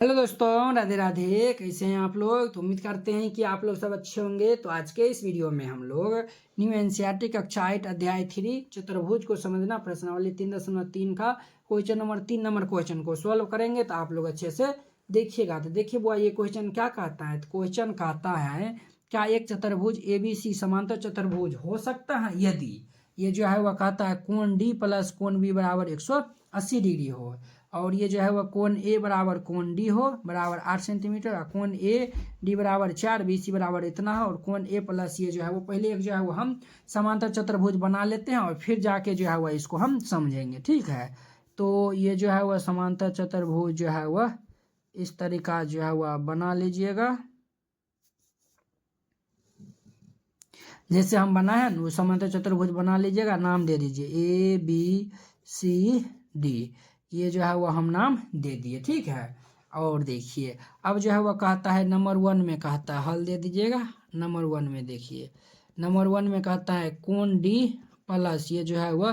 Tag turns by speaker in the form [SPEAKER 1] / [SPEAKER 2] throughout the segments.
[SPEAKER 1] Hello दोस्तों, राधे राधे। कैसे हैं आप लोग? तो उम्मीद करते हैं कि आप लोग सब अच्छे होंगे। तो आज के इस वीडियो में हम लोग न्यू एनसीईआरटी कक्षा 8 अध्याय 3 चतुर्भुज को समझना प्रश्नावली 3.3 का क्वेश्चन नंबर 3 क्वेश्चन को सॉल्व करेंगे। तो आप लोग अच्छे से देखिएगा। तो देखिए बुआ, ये क्वेश्चन क्या कहता है। तो क्वेश्चन कहता है, क्या एक चतुर्भुज ABC समांतर चतुर्भुज हो सकता है यदि ये जो है वह कहता है कोण D प्लस कोण B बराबर 180 डिग्री हो, और ये जो है वह कोण ए बराबर कोण डी हो बराबर 8 सेंटीमीटर, और कोण ए डी बराबर 4, BC बराबर इतना है, और कोण ए प्लस ये जो है वो पहले एक जो है वो हम समांतर चतुर्भुज बना लेते हैं और फिर जाके जो है वह इसको हम समझेंगे। ठीक है, तो ये जो है वह समांतर चतुर्भुज जो है वह इस तरीका जो है वह बना लीजिएगा। जैसे हम बनाए हैं वो समांतर चतुर्भुज बना लीजिएगा। नाम दे दीजिए ABCD, ये जो है वो हम नाम दे दिए। ठीक है, और देखिए अब जो है वह कहता है नंबर 1 में कहता है, हल दे दीजिएगा। नंबर 1 में देखिए, नंबर 1 में कहता है कोण D प्लस ये जो है वह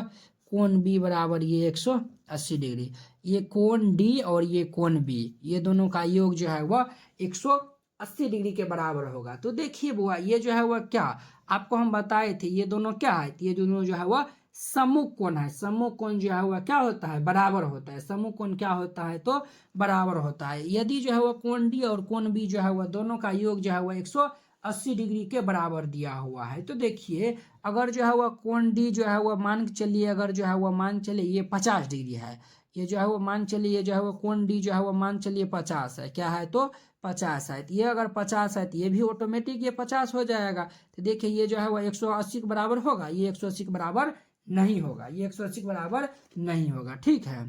[SPEAKER 1] कोण B बराबर ये 180 डिग्री। ये कोण D और ये कोण B, ये दोनों का योग जो है वह 180 डिग्री के बराबर होगा। तो देखिए बुआ, ये जो है वह क्या आपको हम बताए थे, ये दोनों क्या है, ये दोनों जो है वह सम्मुख कोण है। सम्मुख कोण जो है वह क्या होता है, बराबर होता है। सम्मुख कोण क्या होता है, तो बराबर होता है। यदि जो है वह कोण D और कोण B जो है वह दोनों का योग जो है वह 180 डिग्री के बराबर दिया हुआ है। तो देखिए अगर जो है वह कोण D जो है वह मान के चलिए, अगर जो है वह मान चलिए ये 50 डिग्री है, ये जो है वो मान चलिए ये जो है वो कोण D जो है वो मान चलिए 50 है। क्या है, तो 50 है। तो ये अगर 50 है तो ये भी ऑटोमेटिक ये 50 हो जाएगा। तो देखिए ये जो है वो 180 के बराबर होगा, ये 180 के बराबर नहीं होगा, ये 180 के बराबर नहीं होगा। ठीक है,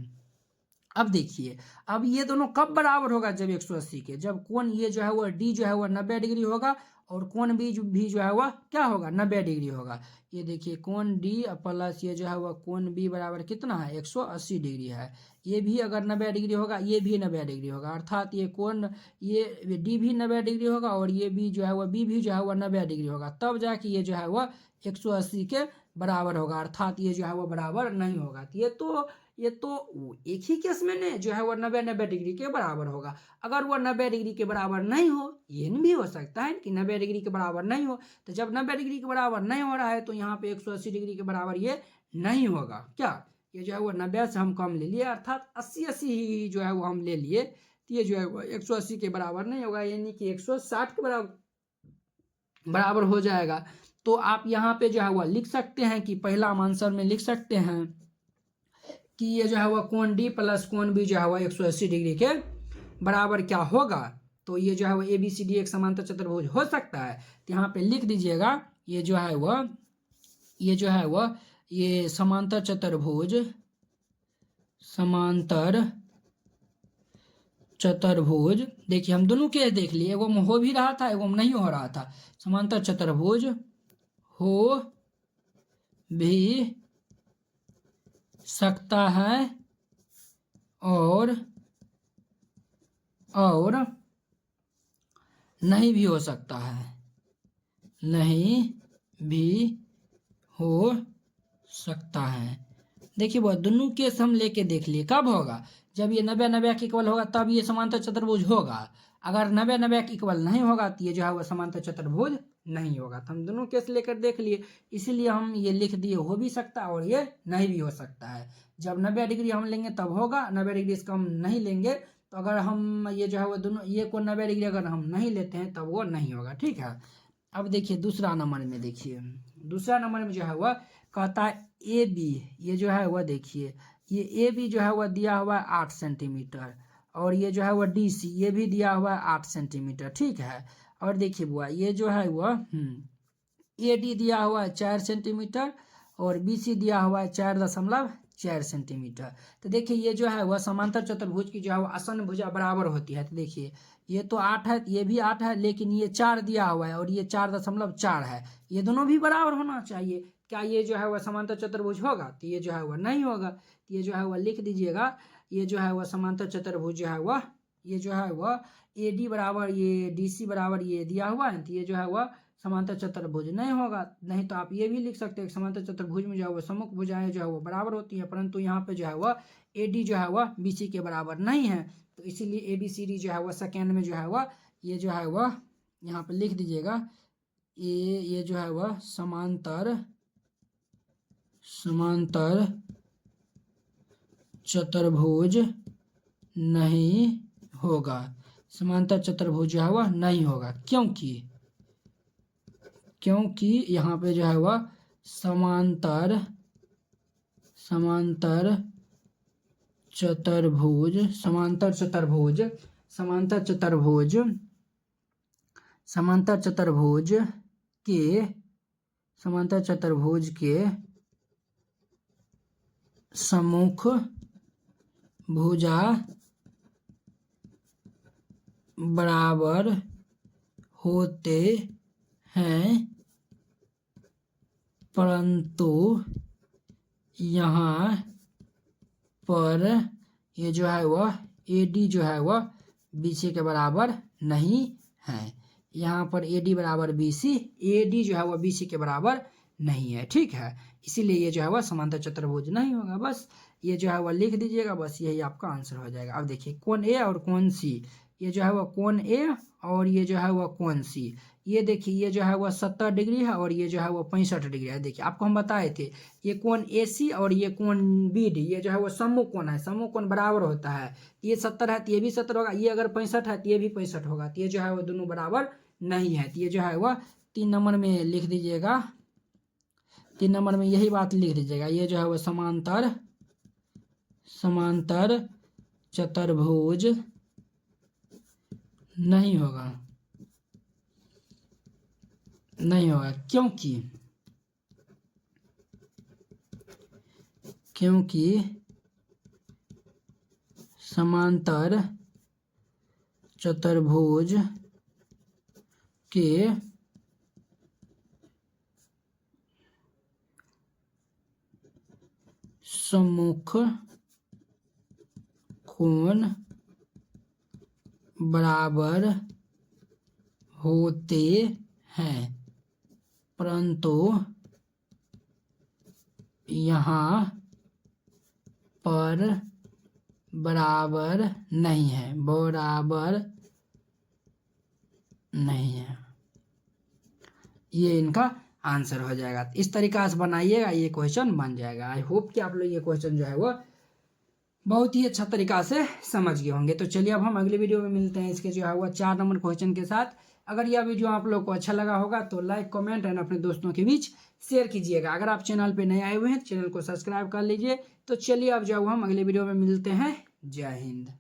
[SPEAKER 1] अब देखिए अब ये दोनों कब बराबर होगा, जब 180 के, जब कोण ये जो है वो D जो है वह 90 डिग्री होगा और कोण B भी जो है वह क्या होगा, 90 डिग्री होगा। ये देखिए कोण D प्लस ये जो है वह कोण B बराबर कितना है, 180 डिग्री है। ये भी अगर 90 डिग्री होगा, ये भी 90 डिग्री होगा, अर्थात ये कोण ये D भी 90 डिग्री होगा और ये B जो है वह B भी जो है वह 90 डिग्री होगा, तब जाके ये जो है वह 180 के बराबर होगा, अर्थात ये जो है वह बराबर नहीं होगा। ये तो एक ही केस में ने जो है वह 90 डिग्री के बराबर होगा। अगर वह 90 डिग्री के बराबर नहीं हो, ये भी हो सकता है कि 90 डिग्री के बराबर नहीं हो, तो जब 90 डिग्री के बराबर नहीं हो रहा है तो यहाँ पे 180 डिग्री के बराबर ये नहीं होगा। क्या, ये जो है वो 90 से हम कम ले लिए, अर्थात 80 ही जो है वो हम ले लिए, तो ये जो है वो 180 के बराबर नहीं होगा, यानी कि 160 के बराबर हो जाएगा। तो आप यहाँ पे जो है वह लिख सकते हैं कि पहला आंसर में लिख सकते हैं कि ये जो है वह कोण D प्लस कोण B जो है वह 180 डिग्री के बराबर क्या होगा। तो ये जो है वह ABCD एक समांतर चतुर्भुज हो सकता है। तो यहाँ पे लिख दीजिएगा, ये जो है वह ये समांतर चतुर्भुज देखिए हम दोनों केस देख लिए, एगो में हो भी रहा था, एगो में नहीं हो रहा था। समांतर चतुर्भुज हो भी सकता है और नहीं भी हो सकता है, नहीं भी हो सकता है। देखिए वो दोनों केस हम लेके देख लिए, कब होगा, जब ये 90 के इक्वल होगा तब ये समांतर चतुर्भुज होगा। अगर 90 के इक्वल नहीं होगा तो ये जो है वो समांतर चतुर्भुज नहीं होगा। तो हम दोनों केस लेकर देख लिए, इसीलिए हम ये लिख दिए हो भी सकता है और ये नहीं भी हो सकता है। जब 90 डिग्री हम लेंगे तब होगा, 90 डिग्री से कम नहीं लेंगे। तो अगर हम ये जो है वो दोनों ये को 90 डिग्री अगर हम नहीं लेते हैं तब वो नहीं होगा। ठीक है, अब देखिए दूसरा नंबर में, देखिए दूसरा नंबर में जो है वह कहता है AB, ये जो है वह देखिए ये AB जो है वह दिया हुआ है 8 सेंटीमीटर, और ये जो है वह DC ये भी दिया हुआ है 8 सेंटीमीटर। ठीक है, और देखिए बुआ ये जो है वह AD दिया हुआ है 4 सेंटीमीटर और BC दिया हुआ है 4.4 सेंटीमीटर। तो देखिए ये जो है वह समांतर चतुर्भुज की जो है वह आसन भुजा बराबर होती है। तो देखिए ये तो 8 है, ये भी 8 है, लेकिन ये 4 दिया हुआ है और ये 4.4 है, ये दोनों भी बराबर होना चाहिए। क्या ये जो है वह समांतर चतुर्भुज होगा, तो ये जो है वह नहीं होगा। तो ये जो है वह लिख दीजिएगा, ये जो है वह समांतर चतुर्भुज जो है वह ये जो है वह AD बराबर ये DC बराबर ये दिया हुआ है, तो ये जो है वह समांतर चतुर्भुज नहीं होगा। नहीं तो आप ये भी लिख सकते हैं समांतर चतुर्भुज में जो है वो सम्मुख भुजाएं जो है वो बराबर होती है, परंतु यहाँ पे जो है वह AD जो है वह BC के बराबर नहीं है। तो इसीलिए ए बी सी डी जो है वह सेकेंड में जो है वह ये जो है वह यहाँ पे लिख दीजिएगा ये जो है वह समांतर चतुर्भुज नहीं होगा। समांतर चतुर्भुज जो है वह नहीं होगा, क्योंकि यहाँ पे जो है वह समांतर चतुर्भुज के सम्मुख भुजा बराबर होते हैं, परंतु यहाँ पर ये जो है वह AD जो है वह BC के बराबर नहीं है। यहाँ पर AD बराबर BC, AD जो है वह BC के बराबर नहीं है, ठीक है। इसीलिए ये जो है वह समांतर चतुर्भुज नहीं होगा। बस ये जो है वह लिख दीजिएगा, बस यही आपका आंसर हो जाएगा। अब देखिए कोण A और कोण C, ये जो है वह कोण A और ये जो है वह कोण C। ये देखिए ये जो है वह 70 डिग्री है और ये जो है वह 65 डिग्री है। देखिए आपको हम बताए थे ये कोण AC और ये कोण BD, ये जो है वह सम्मुख कोण है, सम्मुख कोण बराबर होता है। ये 70 है तो ये भी 70 होगा, ये अगर 65 है तो ये भी 65 होगा। तो ये जो है वह दोनों बराबर नहीं है। तो ये जो है वह 3 नंबर में लिख दीजिएगा, 3 नंबर में यही बात लिख दीजिएगा। ये जो है वह समांतर चतुर्भुज नहीं होगा, क्योंकि समांतर चतुर्भुज के सम्मुख कोण बराबर होते हैं, परंतु यहाँ पर बराबर नहीं है, ये इनका आंसर हो जाएगा। इस तरीका से बनाइएगा, ये क्वेश्चन बन जाएगा। आई होप कि आप लोग ये क्वेश्चन जो है वो बहुत ही अच्छा तरीका से समझ गए होंगे। तो चलिए अब हम अगले वीडियो में मिलते हैं इसके जो है वो 4 नंबर क्वेश्चन के साथ। अगर यह वीडियो आप लोग को अच्छा लगा होगा तो लाइक, कमेंट एंड अपने दोस्तों के बीच शेयर कीजिएगा। अगर आप चैनल पे नए आए हुए हैं तो चैनल को सब्सक्राइब कर लीजिए। तो चलिए अब जो हम अगले वीडियो में मिलते हैं। जय हिंद।